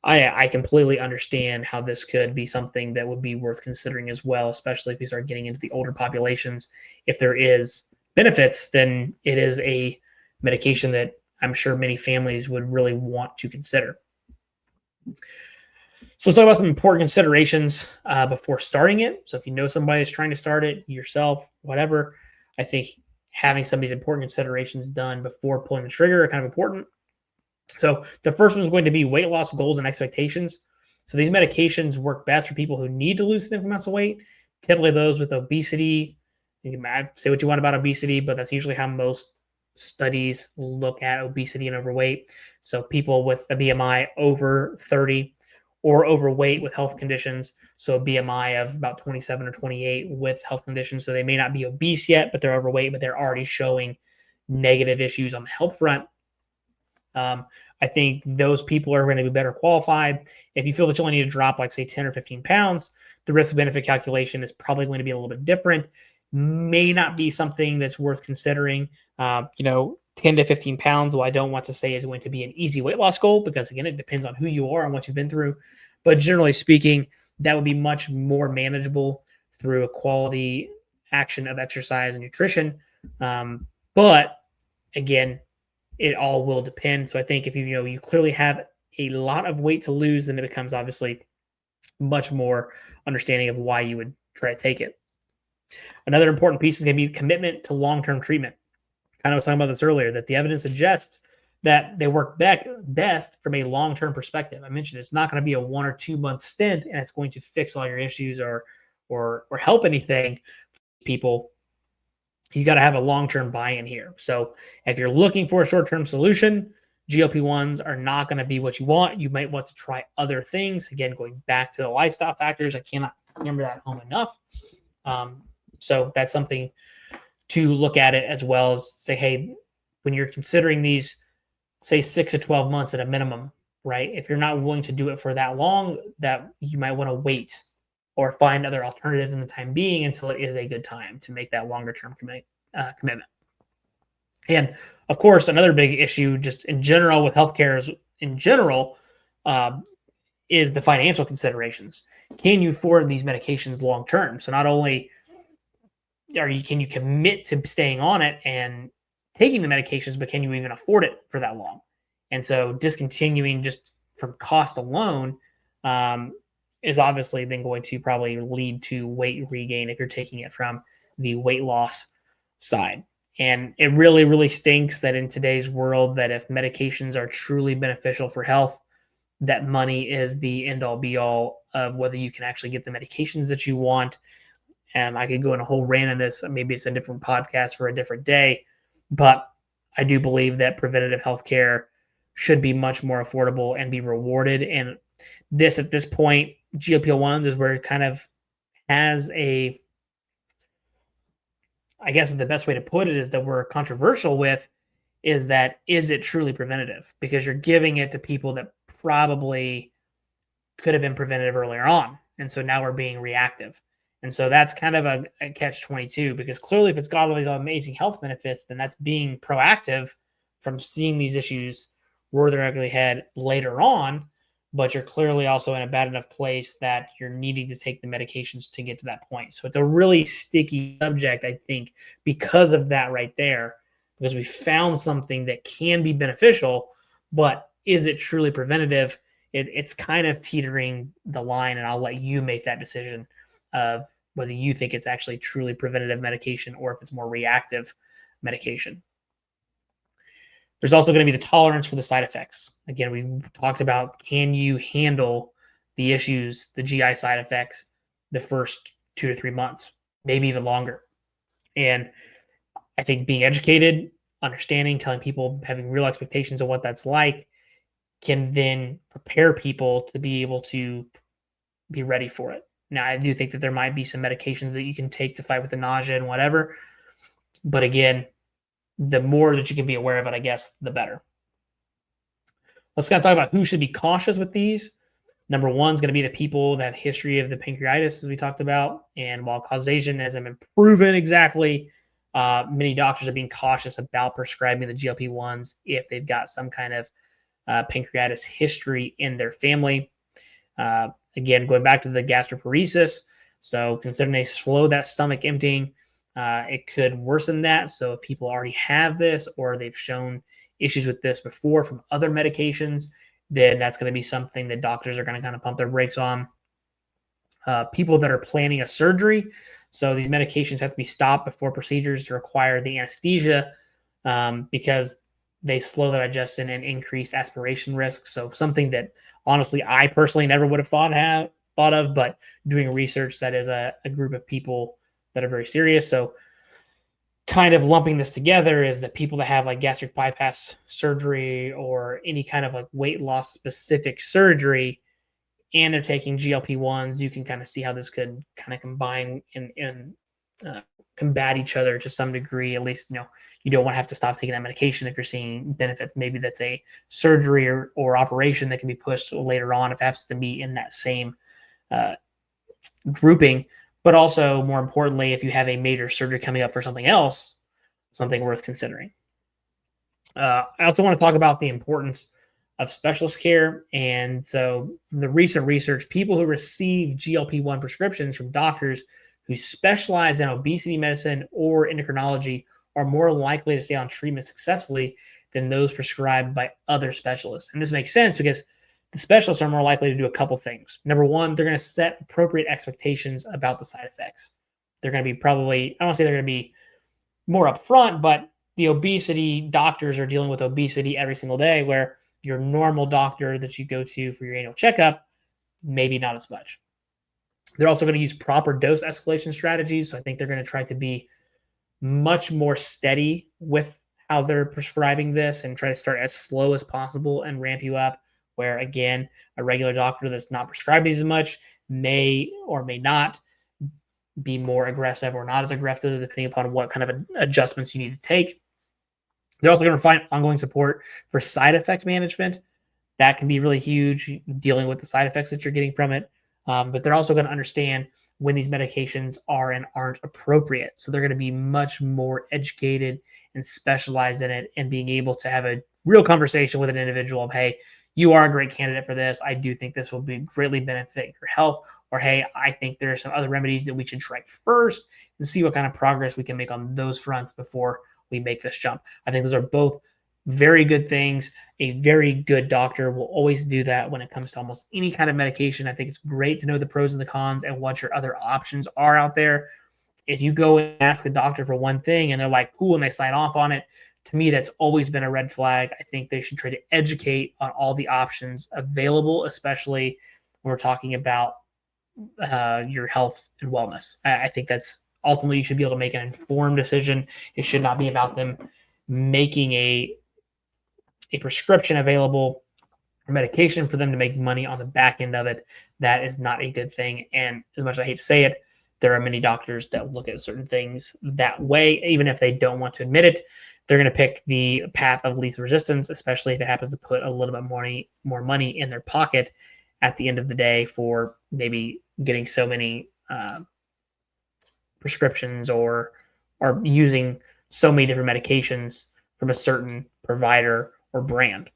I completely understand how this could be something that would be worth considering as well, especially if we start getting into the older populations. If there is benefits, then it is a medication that I'm sure many families would really want to consider. So let's talk about some important considerations before starting it. So if you know somebody is trying to start it, yourself, whatever, I think having some of these important considerations done before pulling the trigger are kind of important. So the first one is going to be weight loss goals and expectations. So these medications work best for people who need to lose significant amounts of weight, typically those with obesity. You can say what you want about obesity, but that's usually how most studies look at obesity and overweight. So people with a BMI over 30 or overweight with health conditions. So a BMI of about 27 or 28 with health conditions. So they may not be obese yet, but they're overweight, but they're already showing negative issues on the health front. I think those people are going to be better qualified. If you feel that you only need to drop, like, say, 10 or 15 pounds, the risk benefit calculation is probably going to be a little bit different. May not be something that's worth considering. 10 to 15 pounds, well, I don't want to say is going to be an easy weight loss goal because, again, it depends on who you are and what you've been through. But generally speaking, that would be much more manageable through a quality action of exercise and nutrition. But again, it all will depend. So I think if you clearly have a lot of weight to lose, then it becomes obviously much more understanding of why you would try to take it. Another important piece is going to be commitment to long-term treatment. Kind of was talking about this earlier, that the evidence suggests that they work best from a long-term perspective. I mentioned it's not going to be a 1 or 2 month stint and it's going to fix all your issues or help anything. People, you got to have a long-term buy-in here. So if you're looking for a short-term solution, GLP-1s are not going to be what you want. You might want to try other things. Again, going back to the lifestyle factors, I cannot remember that home enough. So that's something to look at it, as well as say, hey, when you're considering these, say 6 to 12 months at a minimum, right? If you're not willing to do it for that long, that you might want to wait or find other alternatives in the time being until it is a good time to make that longer term commitment. And of course, another big issue just in general with healthcare is the financial considerations. Can you afford these medications long term? So not only can you commit to staying on it and taking the medications, but can you even afford it for that long? And so discontinuing just from cost alone is obviously then going to probably lead to weight regain if you're taking it from the weight loss side. And it really, really stinks that in today's world that if medications are truly beneficial for health, that money is the end-all be-all of whether you can actually get the medications that you want. And I could go in a whole rant on this. Maybe it's a different podcast for a different day. But I do believe that preventative healthcare should be much more affordable and be rewarded. And this, at this point, GLP-1s is where it kind of has a, I guess the best way to put it is that we're controversial with is it truly preventative? Because you're giving it to people that probably could have been preventative earlier on. And so now we're being reactive. And so that's kind of a catch-22, because clearly if it's got all these amazing health benefits, then that's being proactive from seeing these issues rear their ugly head later on, but you're clearly also in a bad enough place that you're needing to take the medications to get to that point. So it's a really sticky subject, I think, because of that right there, because we found something that can be beneficial, but is it truly preventative? It's kind of teetering the line, and I'll let you make that decision of whether you think it's actually truly preventative medication or if it's more reactive medication. There's also going to be the tolerance for the side effects. Again, we talked about, can you handle the issues, the GI side effects, the first 2 to 3 months, maybe even longer. And I think being educated, understanding, telling people, having real expectations of what that's like, can then prepare people to be able to be ready for it. Now, I do think that there might be some medications that you can take to fight with the nausea and whatever. But again, the more that you can be aware of it, I guess, the better. Let's kind of talk about who should be cautious with these. Number one is going to be the people that have history of the pancreatitis, as we talked about. And while causation hasn't been proven exactly, many doctors are being cautious about prescribing the GLP-1s if they've got some kind of pancreatitis history in their family. Again, going back to the gastroparesis, so considering they slow that stomach emptying, it could worsen that. So if people already have this or they've shown issues with this before from other medications, then that's going to be something that doctors are going to kind of pump their brakes on. People that are planning a surgery, so these medications have to be stopped before procedures to require the anesthesia because they slow the digestion and increase aspiration risk. So something that honestly I personally never would have thought of, but doing research that is a group of people that are very serious. So kind of lumping this together is that people that have like gastric bypass surgery or any kind of like weight loss specific surgery and they're taking GLP-1s, you can kind of see how this could kind of combine and combat each other to some degree. At least, you don't want to have to stop taking that medication if you're seeing benefits. Maybe that's a surgery or operation that can be pushed later on if it happens to be in that same grouping. But also, more importantly, if you have a major surgery coming up for something else, something worth considering. I also want to talk about the importance of specialist care. And so from the recent research, people who receive GLP-1 prescriptions from doctors who specialize in obesity medicine or endocrinology are more likely to stay on treatment successfully than those prescribed by other specialists. And this makes sense because the specialists are more likely to do a couple things. Number one, they're going to set appropriate expectations about the side effects. They're going to be I don't want to say they're going to be more upfront, but the obesity doctors are dealing with obesity every single day, where your normal doctor that you go to for your annual checkup, maybe not as much. They're also going to use proper dose escalation strategies. So I think they're going to try to be much more steady with how they're prescribing this and try to start as slow as possible and ramp you up, where again, a regular doctor that's not prescribing as much may or may not be more aggressive or not as aggressive, depending upon what kind of adjustments you need to take. They're also going to provide ongoing support for side effect management. That can be really huge, dealing with the side effects that you're getting from it. But they're also going to understand when these medications are and aren't appropriate. So they're going to be much more educated and specialized in it and being able to have a real conversation with an individual of, hey, you are a great candidate for this. I do think this will be greatly benefit your health. Or, hey, I think there are some other remedies that we should try first and see what kind of progress we can make on those fronts before we make this jump. I think those are both very good things. A very good doctor will always do that when it comes to almost any kind of medication. I think it's great to know the pros and the cons and what your other options are out there. If you go and ask a doctor for one thing and they're like, cool, and they sign off on it, to me, that's always been a red flag. I think they should try to educate on all the options available, especially when we're talking about your health and wellness. I think that's ultimately you should be able to make an informed decision. It should not be about them making a prescription available or medication for them to make money on the back end of it. That is not a good thing. And as much as I hate to say it, there are many doctors that look at certain things that way, even if they don't want to admit it. They're going to pick the path of least resistance, especially if it happens to put a little bit more money in their pocket at the end of the day for maybe getting so many prescriptions or using so many different medications from a certain provider or brand.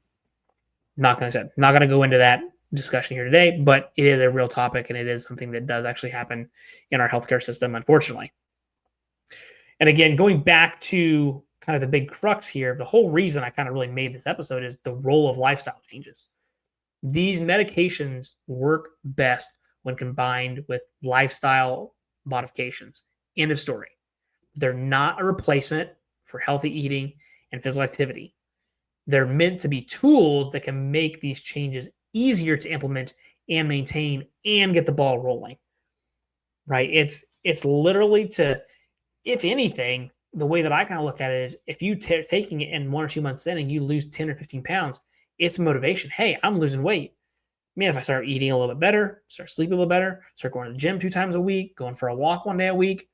Not going to go into that discussion here today, but it is a real topic and it is something that does actually happen in our healthcare system, unfortunately. And again, going back to kind of the big crux here, the whole reason I kind of really made this episode is the role of lifestyle changes. These medications work best when combined with lifestyle modifications. End of story. They're not a replacement for healthy eating and physical activity. They're meant to be tools that can make these changes easier to implement and maintain and get the ball rolling. Right? It's literally to, if anything, the way that I kind of look at it is if you taking it in 1 or 2 months in and you lose 10 or 15 pounds, it's motivation. Hey, I'm losing weight. Man, if I start eating a little bit better, start sleeping a little better, start going to the gym 2 times a week, going for a walk 1 day a week,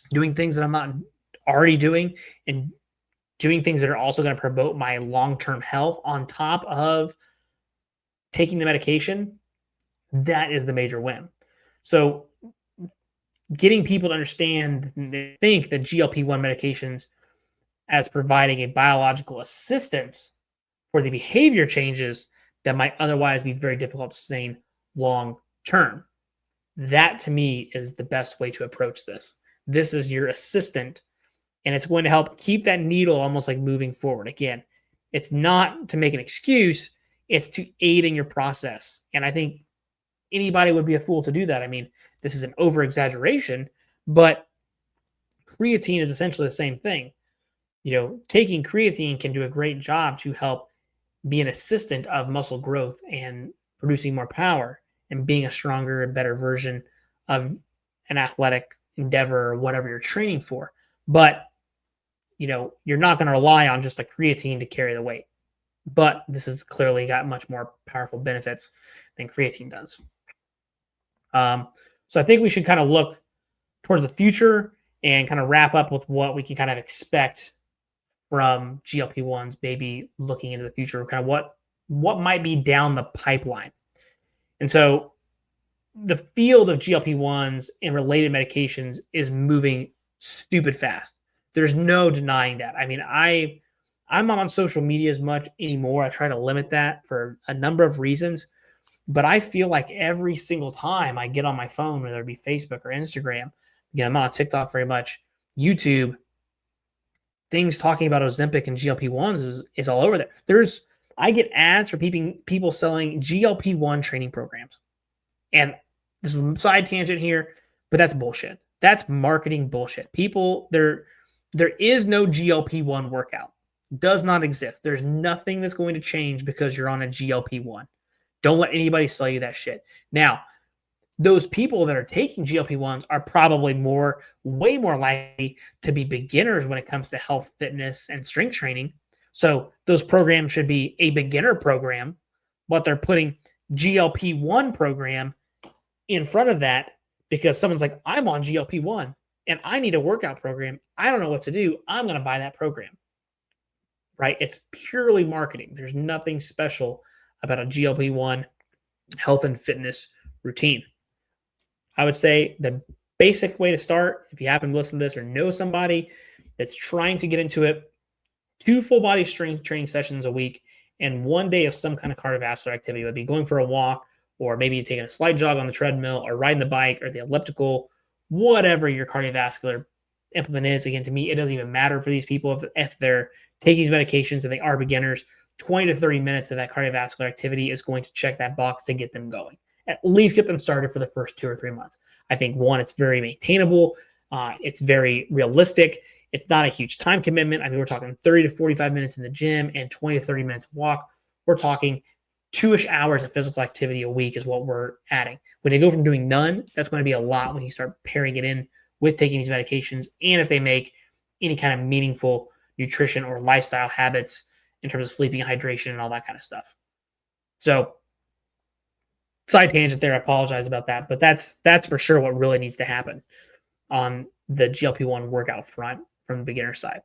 doing things that I'm not already doing, and doing things that are also going to promote my long-term health on top of taking the medication, that is the major win. So getting people to understand and think that GLP-1 medications as providing a biological assistance for the behavior changes that might otherwise be very difficult to sustain long term. That to me is the best way to approach this. This is your assistant, and it's going to help keep that needle almost like moving forward. Again, it's not to make an excuse, it's to aid in your process. And I think anybody would be a fool to do that. I mean, this is an over exaggeration, but creatine is essentially the same thing. taking creatine can do a great job to help be an assistant of muscle growth and producing more power and being a stronger and better version of an athletic endeavor or whatever you're training for. But, you're not going to rely on just a creatine to carry the weight. But this has clearly got much more powerful benefits than creatine does. So I think we should kind of look towards the future and kind of wrap up with what we can kind of expect from GLP-1s, maybe looking into the future, kind of what might be down the pipeline. And so the field of GLP-1s and related medications is moving stupid fast. There's no denying that. I mean, I'm not on social media as much anymore. I try to limit that for a number of reasons. But I feel like every single time I get on my phone, whether it be Facebook or Instagram, again, I'm not on TikTok very much, YouTube, things talking about Ozempic and GLP-1s is all over there. I get ads for people selling GLP-1 training programs. And this is a side tangent here, but that's bullshit. That's marketing bullshit. People, there is no GLP-1 workout. Does not exist. There's nothing that's going to change because you're on a GLP-1. Don't let anybody sell you that shit. Now, those people that are taking GLP-1s are probably way more likely to be beginners when it comes to health, fitness, and strength training. So those programs should be a beginner program, but they're putting GLP-1 program in front of that because someone's like, I'm on GLP-1 and I need a workout program. I don't know what to do. I'm going to buy that program. Right? It's purely marketing. There's nothing special about a GLP-1 health and fitness routine. I would say the basic way to start, if you happen to listen to this or know somebody that's trying to get into it, 2 full body strength training sessions a week and 1 day of some kind of cardiovascular activity. Whether it be going for a walk or maybe taking a slight jog on the treadmill or riding the bike or the elliptical, whatever your cardiovascular implement is. Again, to me, it doesn't even matter for these people if they're taking these medications and they are beginners. 20 to 30 minutes of that cardiovascular activity is going to check that box to get them going. At least get them started for the first 2 or 3 months. I think, one, it's very maintainable. It's very realistic. It's not a huge time commitment. I mean, we're talking 30 to 45 minutes in the gym and 20 to 30 minutes walk. We're talking 2-ish hours of physical activity a week is what we're adding. When they go from doing none, that's going to be a lot when you start pairing it in with taking these medications, and if they make any kind of meaningful nutrition or lifestyle habits in terms of sleeping, hydration, and all that kind of stuff. So, side tangent there. I apologize about that, but that's for sure what really needs to happen on the GLP-1 workout front from the beginner side.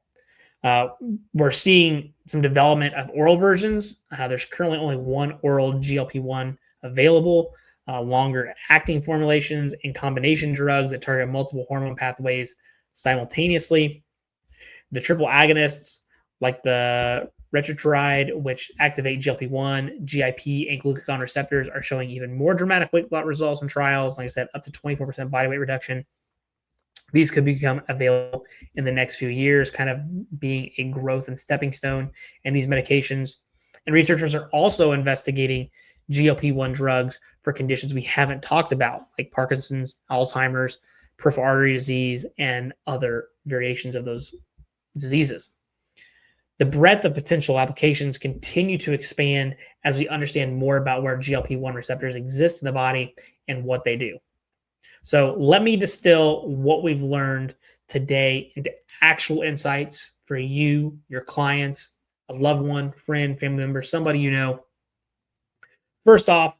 We're seeing some development of oral versions. There's currently only one oral GLP-1 available. Longer acting formulations and combination drugs that target multiple hormone pathways simultaneously. The triple agonists like the receptor, which activate GLP-1, GIP, and glucagon receptors, are showing even more dramatic weight loss results in trials. Like I said, up to 24% body weight reduction. These could become available in the next few years, kind of being a growth and stepping stone in these medications. And researchers are also investigating GLP-1 drugs for conditions we haven't talked about, like Parkinson's, Alzheimer's, peripheral artery disease, and other variations of those diseases. The breadth of potential applications continue to expand as we understand more about where GLP-1 receptors exist in the body and what they do. So let me distill what we've learned today into actual insights for you, your clients, a loved one, friend, family member, somebody you know. First off,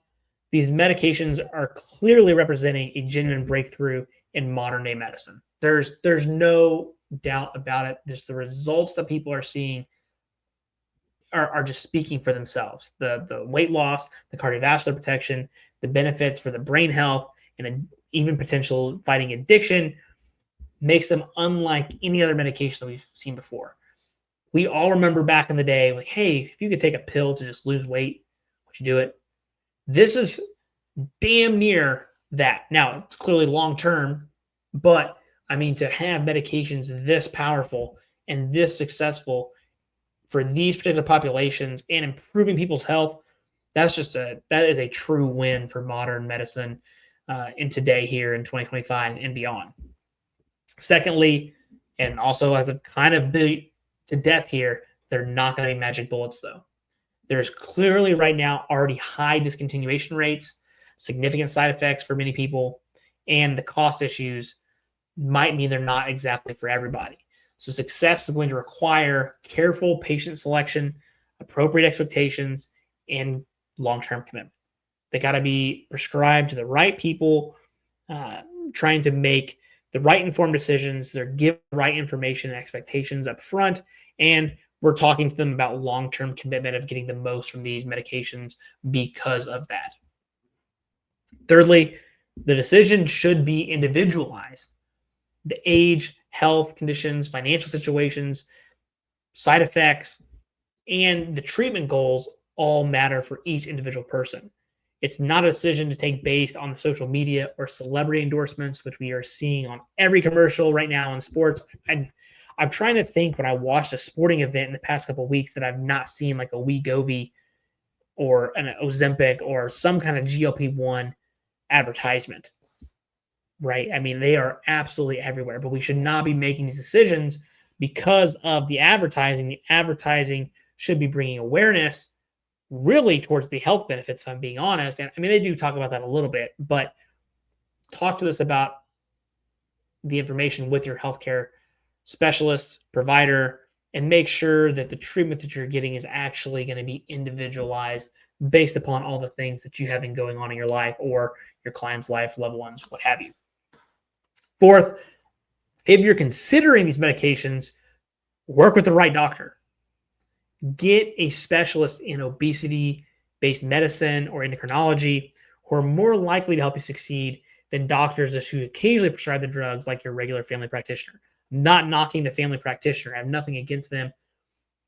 these medications are clearly representing a genuine breakthrough in modern day medicine. There's no doubt about it. There's the results that people are seeing are just speaking for themselves. The weight loss, the cardiovascular protection, the benefits for the brain health, and even potential fighting addiction makes them unlike any other medication that we've seen before. We all remember back in the day, like, hey, if you could take a pill to just lose weight, would you do it? This is damn near that. Now, it's clearly long-term, but I mean, to have medications this powerful and this successful for these particular populations and improving people's health, that is a true win for modern medicine in today here in 2025 and beyond. Secondly, and also as a kind of to death here. They're not going to be magic bullets, though. There's clearly right now already high discontinuation rates, significant side effects for many people, and the cost issues might mean they're not exactly for everybody. So success is going to require careful patient selection, appropriate expectations, and long-term commitment. They got to be prescribed to the right people, trying to make the right informed decisions. They're given the right information and expectations up front, and we're talking to them about long-term commitment of getting the most from these medications because of that. Thirdly, the decision should be individualized. The age, health conditions, financial situations, side effects, and the treatment goals all matter for each individual person. It's not a decision to take based on the social media or celebrity endorsements, which we are seeing on every commercial right now in sports. I'm trying to think when I watched a sporting event in the past couple of weeks that I've not seen like a Wegovy or an Ozempic or some kind of GLP-1 advertisement, right? I mean, they are absolutely everywhere, but we should not be making these decisions because of the advertising. The advertising should be bringing awareness really towards the health benefits, if I'm being honest. And I mean, they do talk about that a little bit, but talk to us about the information with your healthcare specialist, provider, and make sure that the treatment that you're getting is actually going to be individualized based upon all the things that you have been going on in your life or your client's life, loved ones, what have you. Fourth, if you're considering these medications, work with the right doctor. Get a specialist in obesity-based medicine or endocrinology who are more likely to help you succeed than doctors who occasionally prescribe the drugs like your regular family practitioner. I'm not knocking the family practitioner. I have nothing against them.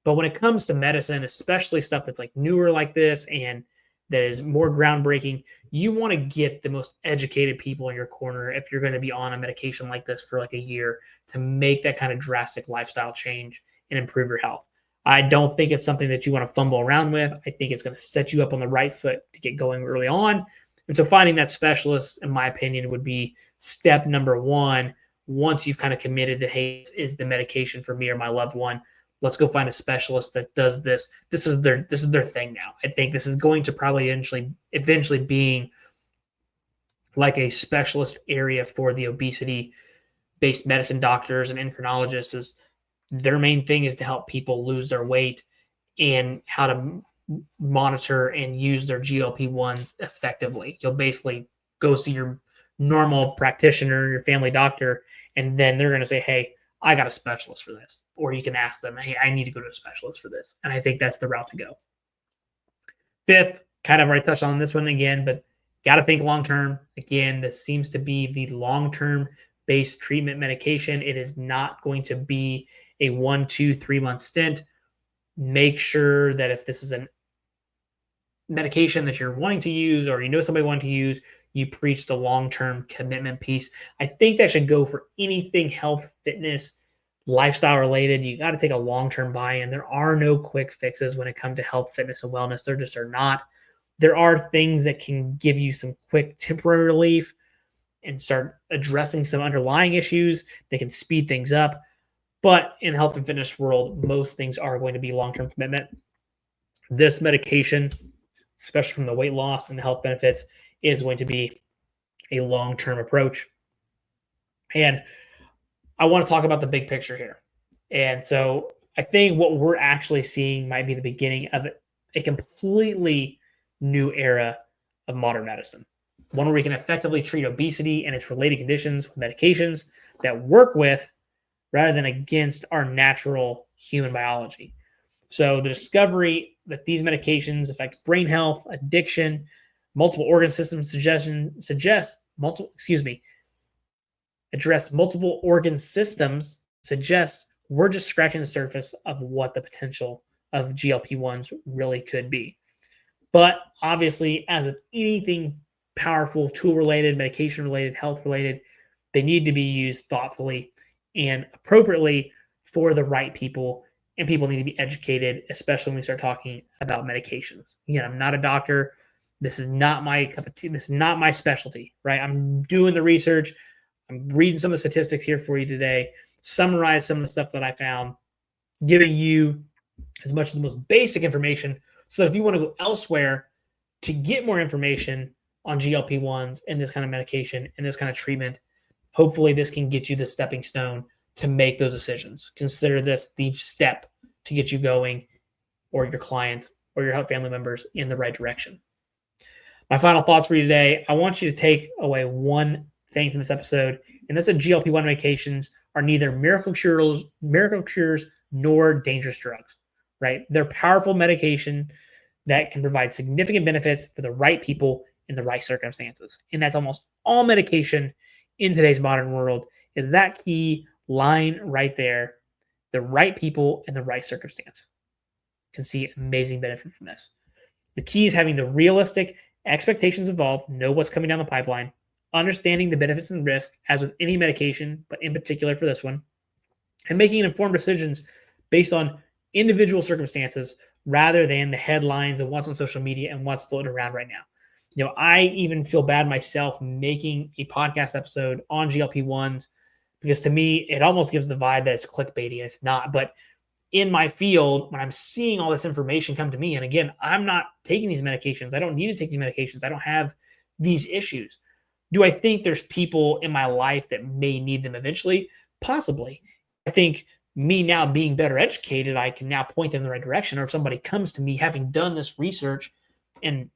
But when it comes to medicine, especially stuff that's like newer like this and that is more groundbreaking, you want to get the most educated people in your corner if you're going to be on a medication like this for like a year to make that kind of drastic lifestyle change and improve your health. I don't think it's something that you want to fumble around with. I think it's going to set you up on the right foot to get going early on. And so finding that specialist, in my opinion, would be step number one. Once you've kind of committed to, hey, is the medication for me or my loved one, let's go find a specialist that does this. This is their thing now. I think this is going to probably eventually being like a specialist area for the obesity-based medicine doctors and endocrinologists. Is their main thing is to help people lose their weight and how to monitor and use their GLP-1s effectively. You'll basically go see your normal practitioner, your family doctor, and then they're going to say, hey, I got a specialist for this. Or you can ask them, hey, I need to go to a specialist for this. And I think that's the route to go. Fifth, kind of already touched on this one again, but got to think long-term. Again, this seems to be the long-term based treatment medication. It is not going to be a 1, 2, 3 month stint. Make sure that if this is a medication that you're wanting to use or you know somebody wanting to use, you preach the long-term commitment piece. I think that should go for anything health, fitness, lifestyle related. You got to take a long-term buy-in. There are no quick fixes when it comes to health, fitness, and wellness. There just are not. There are things that can give you some quick temporary relief and start addressing some underlying issues. They can speed things up. But in the health and fitness world, most things are going to be long-term commitment. This medication, especially from the weight loss and the health benefits, is going to be a long-term approach. And I want to talk about the big picture here. And so I think what we're actually seeing might be the beginning of a completely new era of modern medicine. One where we can effectively treat obesity and its related conditions with medications that work with rather than against our natural human biology. So the discovery that these medications affect brain health, addiction, multiple organ system address multiple organ systems suggests we're just scratching the surface of what the potential of GLP-1s really could be. But obviously, as with anything powerful, tool-related, medication-related, health-related, they need to be used thoughtfully and appropriately for the right people, and people need to be educated, especially when we start talking about medications. Again, I'm not a doctor. This is not my cup of tea. This is not my specialty, right? I'm doing the research. I'm reading some of the statistics here for you today, summarize some of the stuff that I found, giving you as much of the most basic information so that if you want to go elsewhere to get more information on GLP-1s and this kind of medication and this kind of treatment, hopefully this can get you the stepping stone to make those decisions. Consider this the step to get you going, or your clients or your family members, in the right direction. My final thoughts for you today: I want you to take away one thing from this episode, and that's that GLP-1 medications are neither miracle cures nor dangerous drugs, right? They're powerful medication that can provide significant benefits for the right people in the right circumstances. And that's almost all medication in today's modern world, is that key line right there: the right people in the right circumstance can see amazing benefit from this. The key is having the realistic expectations involved, know what's coming down the pipeline, understanding the benefits and risks, as with any medication, but in particular for this one, and making informed decisions based on individual circumstances rather than the headlines and what's on social media and what's floating around right now. You know, I even feel bad myself making a podcast episode on GLP-1s, because to me, it almost gives the vibe that it's clickbaity, and it's not. But in my field, when I'm seeing all this information come to me, and again, I'm not taking these medications. I don't need to take these medications. I don't have these issues. Do I think there's people in my life that may need them eventually? Possibly. I think me now being better educated, I can now point them in the right direction. Or if somebody comes to me having done this research and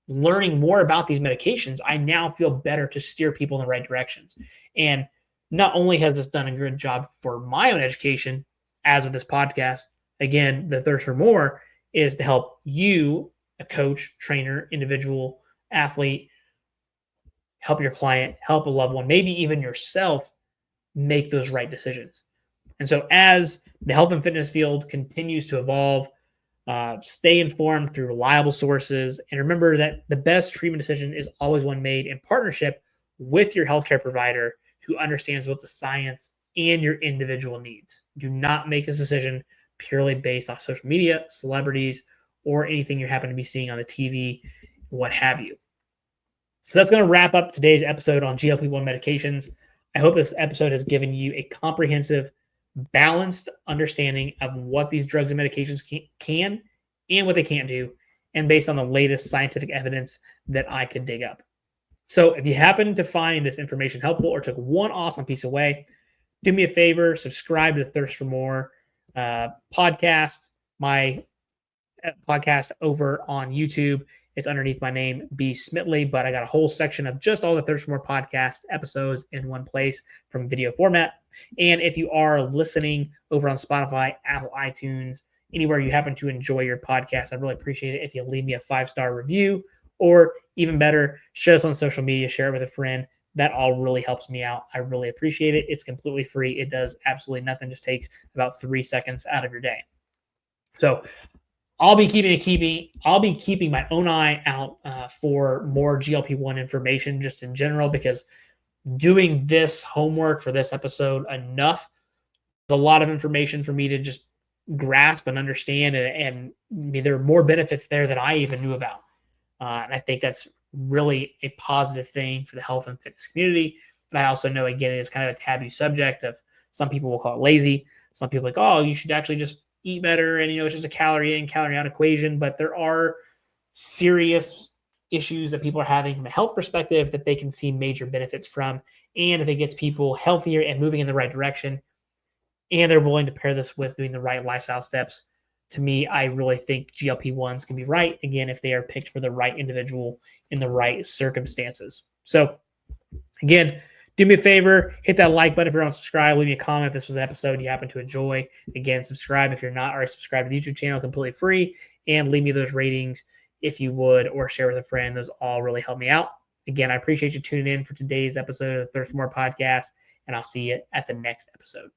learning more about these medications, I now feel better to steer people in the right directions. And not only has this done a good job for my own education, as with this podcast, again, the thirst for more is to help you, a coach, trainer, individual, athlete, help your client, help a loved one, maybe even yourself, make those right decisions. And so as the health and fitness field continues to evolve, stay informed through reliable sources, and remember that the best treatment decision is always one made in partnership with your healthcare provider who understands both the science and your individual needs. Do not make this decision purely based off social media, celebrities, or anything you happen to be seeing on the TV, what have you. So that's going to wrap up today's episode on GLP-1 medications. I hope this episode has given you a comprehensive, balanced understanding of what these drugs and medications can and what they can't do, and based on the latest scientific evidence that I could dig up. So if you happen to find this information helpful or took one awesome piece away, do me a favor, subscribe to the Thirst for More podcast, my podcast over on YouTube. It's underneath my name, B. Smitley, but I got a whole section of just all the Thirst for More podcast episodes in one place from video format. And if you are listening over on Spotify, Apple, iTunes, anywhere you happen to enjoy your podcast, I'd really appreciate it if you leave me a 5-star review, or even better, share this on social media, share it with a friend. That all really helps me out. I really appreciate it. It's completely free. It does absolutely nothing. Just takes about 3 seconds out of your day. So I'll be keeping my own eye out for more GLP-1 information just in general, because doing this homework for this episode enough, there's a lot of information for me to just grasp and understand, and there are more benefits there that I even knew about. And I think that's really a positive thing for the health and fitness community. But I also know, again, it is kind of a taboo subject. Of some people will call it lazy. Some people are like, oh, you should actually just eat better, and it's just a calorie in, calorie out equation. But there are serious issues that people are having from a health perspective that they can see major benefits from. And if it gets people healthier and moving in the right direction, and they're willing to pair this with doing the right lifestyle steps, to me, I really think GLP-1s can be right, again, if they are picked for the right individual in the right circumstances. So, again, do me a favor, hit that like button if you're on subscribe, leave me a comment if this was an episode you happen to enjoy. Again, subscribe if you're not already subscribed to the YouTube channel, completely free, and leave me those ratings if you would, or share with a friend. Those all really help me out. Again, I appreciate you tuning in for today's episode of the Thirst for More podcast, and I'll see you at the next episode.